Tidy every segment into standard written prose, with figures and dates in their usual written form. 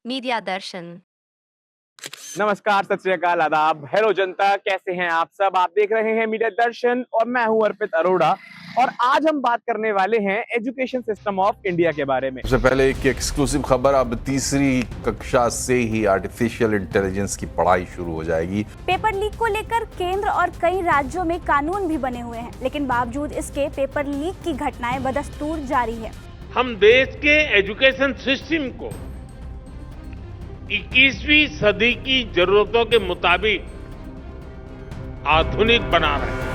Media दर्शन। नमस्कार, सत श्री अकाल, आदाब, हेलो जनता, कैसे हैं आप सब। आप देख रहे हैं मीडिया दर्शन और मैं हूं अर्पित अरोड़ा और आज हम बात करने वाले हैं एजुकेशन सिस्टम ऑफ इंडिया के बारे में। सबसे पहले एक एक्सक्लूसिव खबर, अब तीसरी कक्षा से ही आर्टिफिशियल इंटेलिजेंस की पढ़ाई शुरू हो जाएगी। पेपर लीक को लेकर केंद्र और कई राज्यों में कानून भी बने हुए हैं, लेकिन बावजूद इसके पेपर लीक की घटनाएं बदस्तूर जारी है। हम देश के एजुकेशन सिस्टम को 21वीं सदी की जरूरतों के मुताबिक आधुनिक बना रहे हैं।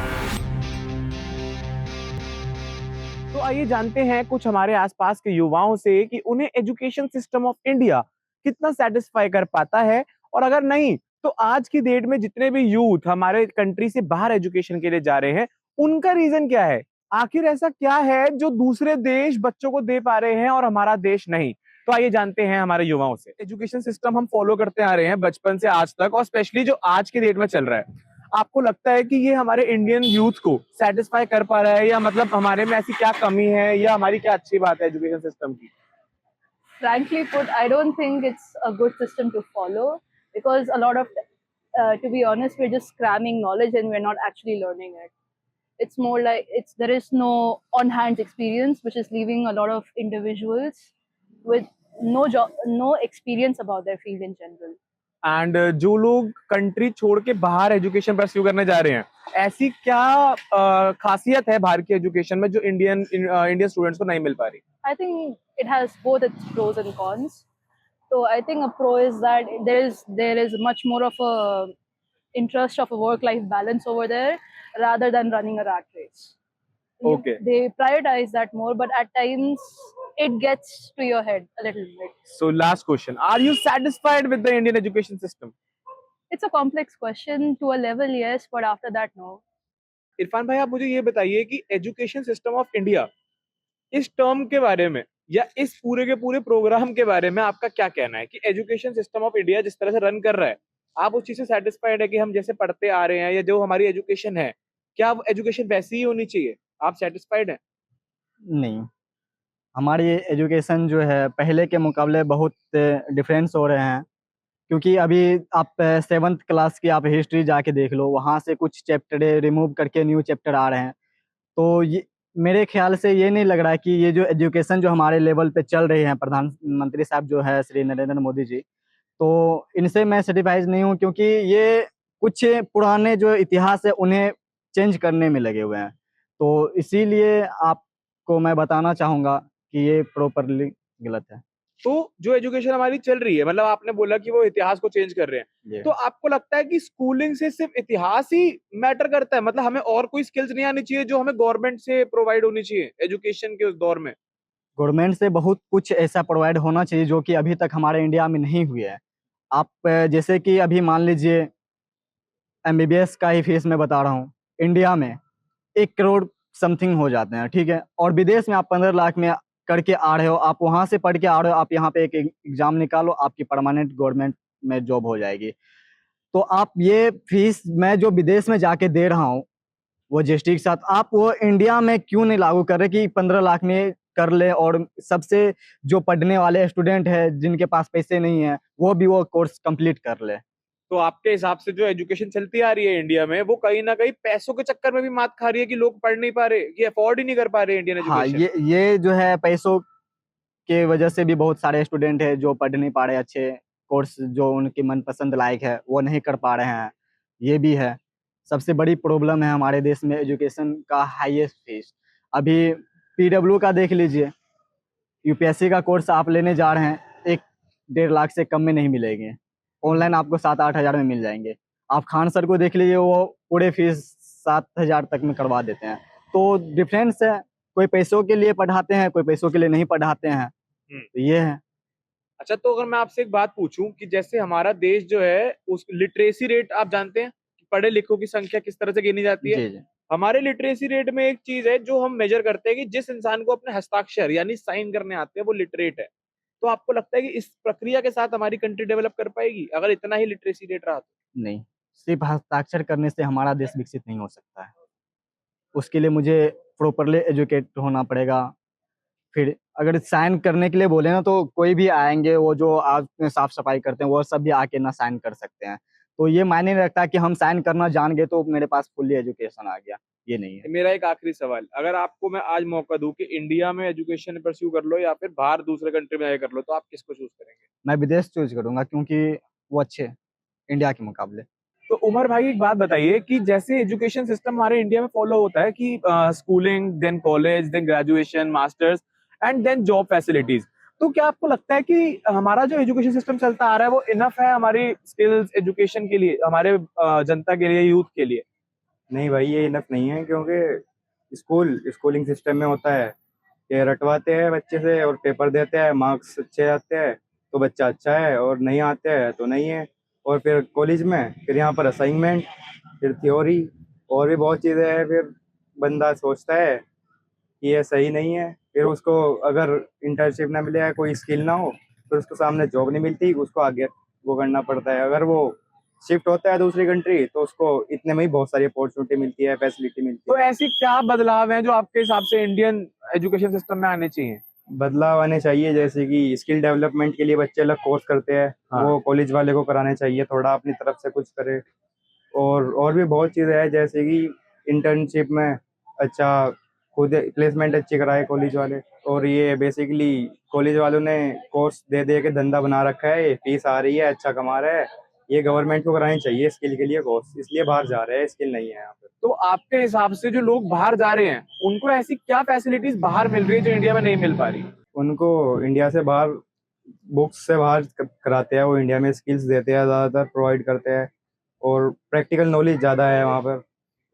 तो आइए जानते हैं कुछ हमारे आसपास के युवाओं से कि उन्हें एजुकेशन सिस्टम ऑफ इंडिया कितना सेटिस्फाई कर पाता है, और अगर नहीं तो आज की डेट में जितने भी यूथ हमारे कंट्री से बाहर एजुकेशन के लिए जा रहे हैं उनका रीजन क्या है। आखिर ऐसा क्या है जो दूसरे देश बच्चों को दे पा रहे हैं और हमारा देश नहीं। तो आइए जानते हैं हमारे युवाओं से। एजुकेशन सिस्टम हम फॉलो करते आ रहे हैं बचपन से आज तक, और स्पेशली जो आज की डेट में चल रहा है, आपको लगता है कि ये हमारे इंडियन यूथ को सेटिस्फाई कर पा रहा है, या मतलब हमारे में ऐसी क्या कमी है या हमारी क्या अच्छी बात है एजुकेशन सिस्टम की? Frankly put, I don't think it's a good system to follow because a lot of, to be honest, we're just cramming knowledge and we're not actually learning it. It's more like there is no on-hand experience, which is leaving a lot of individuals with no experience about their field in general. And जो लोग country छोड़ के बाहर education pursue करने जा रहे हैं, ऐसी क्या खासियत है बाहर की एजुकेशन में जो इंडियन स्टूडेंट्स को नहीं मिल पा रही? I think it has both its pros and cons. So I think a pro is that there is much more of a interest of a work-life balance over there rather than running a rat race. Okay. They prioritize that more, but at times it gets to your head a little bit. So last question, are you satisfied with the Indian education system? It's a complex question. To a level, yes, but after that, no. Irfan भाई, आप मुझे ये बताइए कि education system of India इस term के बारे में या इस पूरे के पूरे प्रोग्राम के बारे में आपका क्या कहना है कि एजुकेशन सिस्टम ऑफ इंडिया जिस तरह से रन कर रहा है, आप उस चीज से सेटिस्फाइड है कि हम जैसे पढ़ते आ रहे हैं या जो हमारी एजुकेशन है, क्या एजुकेशन वैसी ही होनी चाहिए? आप सेटिस्फाइड हैं? नहीं, हमारी एजुकेशन जो है पहले के मुकाबले बहुत डिफरेंस हो रहे हैं, क्योंकि अभी आप 7th क्लास की आप हिस्ट्री जाके देख लो, वहाँ से कुछ चैप्टर रिमूव करके न्यू चैप्टर आ रहे हैं। तो ये मेरे ख्याल से ये नहीं लग रहा है कि ये जो एजुकेशन जो हमारे लेवल पे चल रही है, प्रधानमंत्री साहब जो है श्री नरेंद्र मोदी जी, तो इनसे मैं सेटिस्फाइड नहीं हूँ, क्योंकि ये कुछ पुराने जो इतिहास है उन्हें चेंज करने में लगे हुए हैं। तो इसीलिए आपको मैं बताना चाहूँगा कि ये प्रॉपरली गलत है। तो जो एजुकेशन हमारी चल रही है, मतलब आपने बोला कि वो इतिहास को चेंज कर रहे हैं, तो आपको लगता है कि स्कूलिंग से सिर्फ इतिहास ही मैटर करता है? मतलब हमें और कोई स्किल्स नहीं आनी चाहिए जो हमें गवर्नमेंट से प्रोवाइड होनी चाहिए एजुकेशन के उस दौर में? गवर्नमेंट से बहुत कुछ ऐसा प्रोवाइड होना चाहिए जो कि अभी तक हमारे इंडिया में नहीं हुआ है। आप जैसे कि अभी मान लीजिए एमबीबीएस का ही फीस मैं बता रहा हूँ, इंडिया में 1 करोड़ समथिंग हो जाते हैं, ठीक है, और विदेश में आप 15 लाख में करके आ रहे हो, आप वहाँ से पढ़ के आ रहे हो, आप यहाँ पे एक एग्जाम निकालो, आपकी परमानेंट गवर्नमेंट में जॉब हो जाएगी। तो आप ये फीस मैं जो विदेश में जाके दे रहा हूँ वो जीएसटी के साथ, आप वो इंडिया में क्यों नहीं लागू कर रहे कि 15 लाख में कर ले, और सबसे जो पढ़ने वाले स्टूडेंट है जिनके पास पैसे नहीं है वो भी वो कोर्स कंप्लीट कर ले। तो आपके हिसाब से जो एजुकेशन चलती आ रही है इंडिया में, वो कहीं ना कहीं पैसों के चक्कर में भी मात खा रही है कि लोग पढ़ नहीं पा रहे, ये अफोर्ड ही नहीं कर पा रहे इंडियन एजुकेशन? हाँ, ये जो है पैसों के वजह से भी बहुत सारे स्टूडेंट है जो पढ़ नहीं पा रहे, अच्छे कोर्स जो उनकी मनपसंद लायक है वो नहीं कर पा रहे हैं, ये भी है। सबसे बड़ी प्रॉब्लम है हमारे देश में एजुकेशन का हाईएस्ट फीस। अभी पीडब्ल्यू का देख लीजिए, यूपीएससी का कोर्स आप लेने जा रहे हैं, 1-1.5 लाख से कम में नहीं मिलेंगे, ऑनलाइन आपको 7-8 हज़ार में मिल जाएंगे। आप खान सर को देख लीजिए, वो पूरे फीस 7 हज़ार तक में करवा देते हैं। तो डिफरेंस है, कोई पैसों के लिए पढ़ाते हैं, कोई पैसों के लिए नहीं पढ़ाते हैं, तो ये है। अच्छा, तो अगर मैं आपसे एक बात पूछूं कि जैसे हमारा देश जो है उस लिटरेसी रेट, आप जानते हैं पढ़े लिखों की संख्या किस तरह से गिनी जाती है? जी। हमारे लिटरेसी रेट में एक चीज है जो हम मेजर करते हैं कि जिस इंसान को अपने हस्ताक्षर यानी साइन करने आते हैं वो लिटरेट है। तो आपको लगता है कि इस प्रक्रिया के साथ हमारी कंट्री डेवलप कर पाएगी अगर इतना ही लिटरेसी रेट रहा तो? नहीं, सिर्फ हस्ताक्षर करने से हमारा देश विकसित नहीं हो सकता है। उसके लिए मुझे प्रॉपरली एजुकेट होना पड़ेगा, फिर अगर साइन करने के लिए बोले ना तो कोई भी आएंगे, वो जो आप साफ सफाई करते हैं वो सब भी आके ना साइन कर सकते हैं। तो ये मायने नहीं रखता कि हम साइन करना जान गए तो मेरे पास फुल्ली एजुकेशन आ गया, ये नहीं है। मेरा एक आखिरी सवाल, अगर आपको मैं आज मौका दूं कि इंडिया में एजुकेशन परस्यू कर लो या फिर बाहर दूसरे कंट्री में जाके कर लो, तो आप किसको चूज करेंगे? मैं विदेश चूज करूंगा क्योंकि वो अच्छे हैं इंडिया के मुकाबले। तो उमर भाई एक बात बताइए कि जैसे एजुकेशन सिस्टम हमारे इंडिया में फॉलो होता है कि schooling, then college, then graduation, masters and then job facilities, तो क्या आपको लगता है कि हमारा जो एजुकेशन सिस्टम चलता आ रहा है वो इनफ है हमारी स्किल्स एजुकेशन के लिए, हमारे जनता के लिए, यूथ के लिए? नहीं भाई, ये इनफ नहीं है, क्योंकि स्कूलिंग सिस्टम में होता है कि रटवाते हैं बच्चे से और पेपर देते हैं, मार्क्स अच्छे आते हैं तो बच्चा अच्छा है और नहीं आते हैं तो नहीं है। और फिर कॉलेज में फिर यहाँ पर असाइनमेंट, फिर थ्योरी और भी बहुत चीज़ें हैं। फिर बंदा सोचता है कि ये सही नहीं है, फिर उसको अगर इंटर्नशिप ना मिले या कोई स्किल ना हो फिर उसको सामने जॉब नहीं मिलती, उसको आगे वो करना पड़ता है। अगर वो शिफ्ट होता है दूसरी कंट्री तो उसको इतने में ही बहुत सारी अपॉर्चुनिटी मिलती है, फैसिलिटी मिलती तो है। ऐसी क्या बदलाव हैं जो आपके हिसाब से इंडियन एजुकेशन सिस्टम में आने चाहिए? बदलाव आने चाहिए, जैसे कि स्किल डेवलपमेंट के लिए बच्चे अलग कोर्स करते हैं, हाँ। वो कॉलेज वाले को कराने चाहिए, थोड़ा अपनी तरफ से कुछ करे। और भी बहुत चीज़ें हैं, जैसे कि इंटर्नशिप में अच्छा खुद प्लेसमेंट अच्छी कराए कॉलेज वाले। और ये बेसिकली कॉलेज वालों ने कोर्स दे दे के धंधा बना रखा है, फीस आ रही है, अच्छा कमा रहा है। ये गवर्नमेंट को करानी चाहिए स्किल के लिए कोर्स, इसलिए बाहर जा रहे हैं, स्किल नहीं है यहाँ पे। तो आपके हिसाब से जो लोग बाहर जा रहे हैं उनको ऐसी क्या फैसिलिटीज बाहर मिल रही है जो इंडिया में नहीं मिल पा रही? उनको इंडिया से बाहर बुक्स से बाहर कराते हैं, वो इंडिया में स्किल्स देते हैं, ज़्यादातर प्रोवाइड करते हैं और प्रैक्टिकल नॉलेज ज़्यादा है वहाँ पर।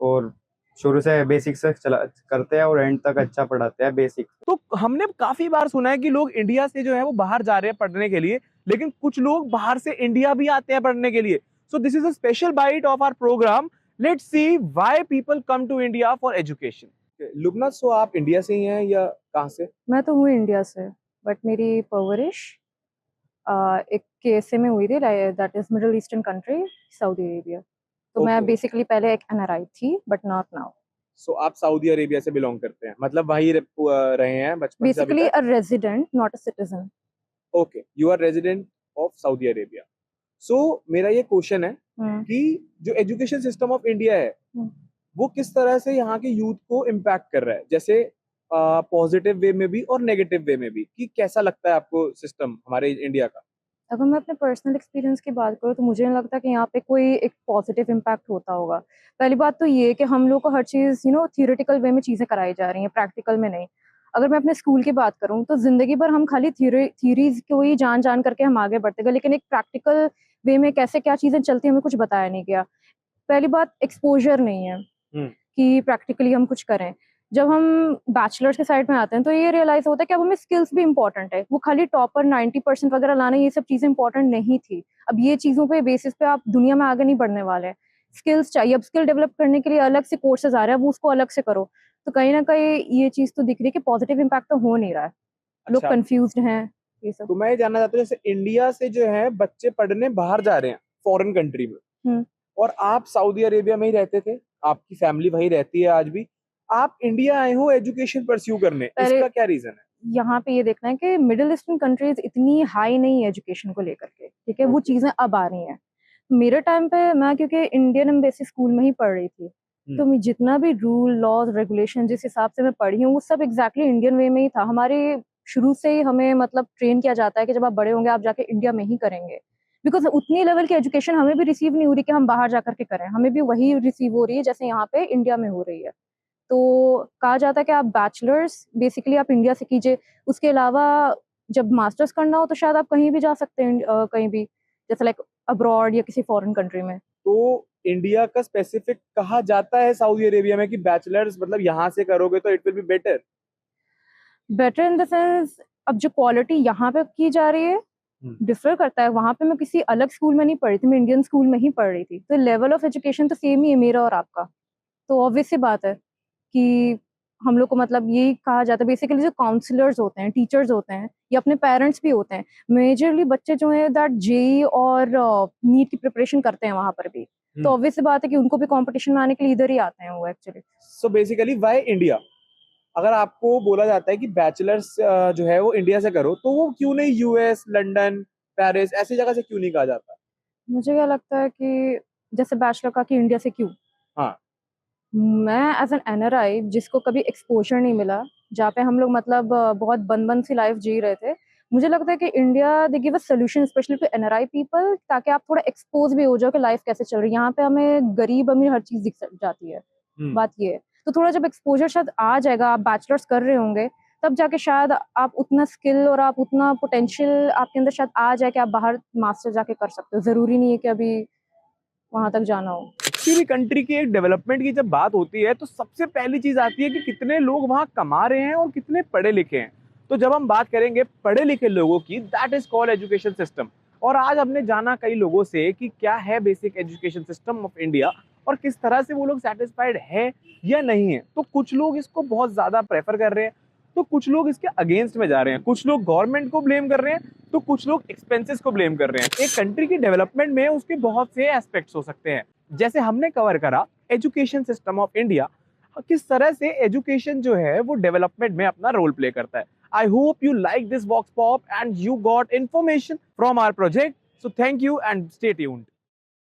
और शुरू से बेसिक से चला करते हैं और एंड तक अच्छा पढ़ाते हैं बेसिक। तो हमने काफी बार सुना है कि लोग इंडिया से जो है वो बाहर जा रहे हैं पढ़ने के लिए, लेकिन कुछ लोग बाहर से इंडिया भी आते हैं पढ़ने के लिए। So this is a special bite of our program. Let's see why people come to India for education. Lubna, so आप इंडिया से ही हैं या कहाँ से? मैं तो हूँ इंडिया से, बट मेरी परवरिश एक केएसए में हुई थी, that is middle eastern country, Saudi Arabia. तो मैं Okay. बेसिकली पहले एक एनआरआई थी, बट नॉट नाउ। सो आप सऊदी अरेबिया से बिलोंग करते हैं, मतलब वहीं रहे हैं बचपन से अभी बेसिकली तक? A resident, not a citizen. Okay, you are resident of Saudi Arabia. So मेरा ये क्वेश्चन है कि जो एजुकेशन सिस्टम ऑफ इंडिया है वो किस तरह से यहाँ के यूथ को इम्पैक्ट कर रहा है, जैसे पॉजिटिव वे में भी और नेगेटिव वे में भी, कि कैसा लगता है आपको सिस्टम हमारे इंडिया का? अगर मैं अपने पर्सनल एक्सपीरियंस की बात करूँ तो मुझे नहीं लगता कि यहाँ पे कोई एक पॉजिटिव इम्पैक्ट होता होगा। पहली बात तो ये कि हम लोग को हर चीज़ थियोरेटिकल वे में चीज़ें कराई जा रही हैं, प्रैक्टिकल में नहीं। अगर मैं अपने स्कूल की बात करूँ तो ज़िंदगी भर हम खाली थ्योरीज को ही जान करके हम आगे बढ़ते गए, लेकिन एक प्रैक्टिकल वे में कैसे क्या चीज़ें चलती हैं हमें कुछ बताया नहीं गया। पहली बात एक्सपोजर नहीं है कि प्रैक्टिकली हम कुछ करें। जब हम बैचलर्स के साइड में आते हैं तो ये रियलाइज होता है कि अब हमें स्किल्स भी इंपॉर्टेंट है। वो खाली टॉपर 90% वगैरह लाना, ये सब चीज़ें इंपॉर्टेंट नहीं थी। अब ये चीज़ों पे बेसिस पे आप दुनिया में आगे नहीं बढ़ने वाले हैं। स्किल्स चाहिए, अब स्किल डेवलप करने के लिए अलग से कोर्सेज आ रहे हैं, वो उसको अलग से करो। तो कहीं ना कहीं ये चीज़ तो दिख रही है कि पॉजिटिव इम्पैक्ट तो हो नहीं रहा है। लोग अच्छा, कंफ्यूज्ड हैं ये सब। तो मैं ये जानना चाहता हूँ, जैसे इंडिया से जो है बच्चे पढ़ने बाहर जा रहे हैं फॉरेन कंट्री में, और आप सऊदी अरेबिया में ही रहते थे, आपकी फैमिली वहीं रहती है आज भी, आप इंडिया आए हो एजुकेशन परस्यू करने, इसका क्या रीजन है? यहाँ पे ये देखना है कि मिडिल ईस्टर्न कंट्रीज इतनी हाई नहीं है एजुकेशन को लेकर के, ठीक है। वो चीजें अब आ रही हैं। मेरे टाइम पे मैं क्योंकि इंडियन एम्बेसी स्कूल में ही पढ़ रही थी, तो मैं जितना भी रूल लॉज रेगुलेशन जिस हिसाब से मैं पढ़ी हूँ वो सब एग्जैक्टली इंडियन वे में ही था। हमारे शुरू से ही हमें मतलब ट्रेन किया जाता है कि जब आप बड़े होंगे आप जाके इंडिया में ही करेंगे, बिकॉज उतनी लेवल की एजुकेशन हमें भी रिसीव नहीं हो रही कि हम बाहर जाकर के करें, हमें भी वही रिसीव हो रही है जैसे यहाँ पे इंडिया में हो रही है। तो कहा जाता है कि आप बैचलर्स बेसिकली आप इंडिया से कीजिए, उसके अलावा जब मास्टर्स करना हो तो शायद आप कहीं भी जा सकते हैं, कहीं भी, जैसे लाइक अब्रॉड या किसी फॉरेन कंट्री में। तो इंडिया का स्पेसिफिक कहा जाता है सऊदी अरेबिया में कि बैचलर्स मतलब यहाँ से करोगे तो it will be better in the sense, अब जो क्वालिटी यहाँ पे की जा रही है डिफर करता है। वहाँ पे मैं किसी अलग स्कूल में नहीं पढ़ी थी, मैं इंडियन स्कूल में ही पढ़ रही थी, तो लेवल ऑफ एजुकेशन तो सेम ही है मेरा और आपका। तो ऑब्वियस सी बात है कि हम लोग को मतलब यही कहा जाता है बेसिकली, जो काउंसलर्स होते हैं, टीचर्स होते हैं, या अपने पेरेंट्स भी होते हैं, मेजरली बच्चे जो है दैट जेई और नीट की प्रिपरेशन करते हैं वहाँ पर भी। तो ऑब्वियस सी बात है कि उनको भी कंपटीशन में आने के लिए इधर ही आते हैं वो actually. So basically why India? अगर आपको बोला जाता है कि बैचलर्स जो है वो इंडिया से करो, तो वो क्यों नहीं यूएस, लंदन, पेरिस ऐसी जगह से क्यों नहीं कहा जाता? मुझे क्या लगता है कि जैसे बैचलर का कि इंडिया से क्यों? हाँ। मैं एज़ एन एनआरआई जिसको कभी एक्सपोज़र नहीं मिला, जहाँ पे हम लोग मतलब बहुत बंद-बंद सी लाइफ़ जी रहे थे। मुझे लगता है कि India they give a solution specially to NRI people ताकि आप थोड़ा एक्सपोज़ भी हो जाओ कि लाइफ़ कैसे चल रही है। यहाँ पे हमें गरीब-अमीर हर चीज़ दिख स जाती है, हुँ। बात ये है। तो थोड़ा जब एक्सपोज़र शायद आ जाएगा, आप बैचलर्स कर रहे होंगे, तब जाके शायद आप उतना स्किल और आप उतना पोटेंशियल आपके अंदर शायद आ जाए कि आप बाहर मास्टर जाके कर सकते हो। ज़रूरी नहीं है कि अभी वहाँ तक जाना हो। किसी भी कंट्री की एक डेवलपमेंट की जब बात होती है तो सबसे पहली चीज आती है कि कितने लोग वहां कमा रहे हैं और कितने पढ़े लिखे हैं। तो जब हम बात करेंगे पढ़े लिखे लोगों की, that is called education system. और आज हमने जाना कई लोगों से कि क्या है basic education system of India और किस तरह से वो लोग सेटिस्फाइड है या नहीं है। तो कुछ लोग इसको बहुत ज्यादा प्रेफर कर रहे हैं, तो कुछ लोग इसके अगेंस्ट में जा रहे हैं, कुछ लोग गवर्नमेंट को ब्लेम कर रहे हैं, तो कुछ लोग एक्सपेंसेस को ब्लेम कर रहे हैं। एक कंट्री की डेवलपमेंट में उसके बहुत से एस्पेक्ट्स हो सकते हैं, जैसे हमने कवर करा एजुकेशन सिस्टम ऑफ इंडिया, किस तरह से एजुकेशन जो है वो डेवलपमेंट में अपना रोल प्ले करता है। I hope you like this vox pop and you got information from our project. So thank you and stay tuned.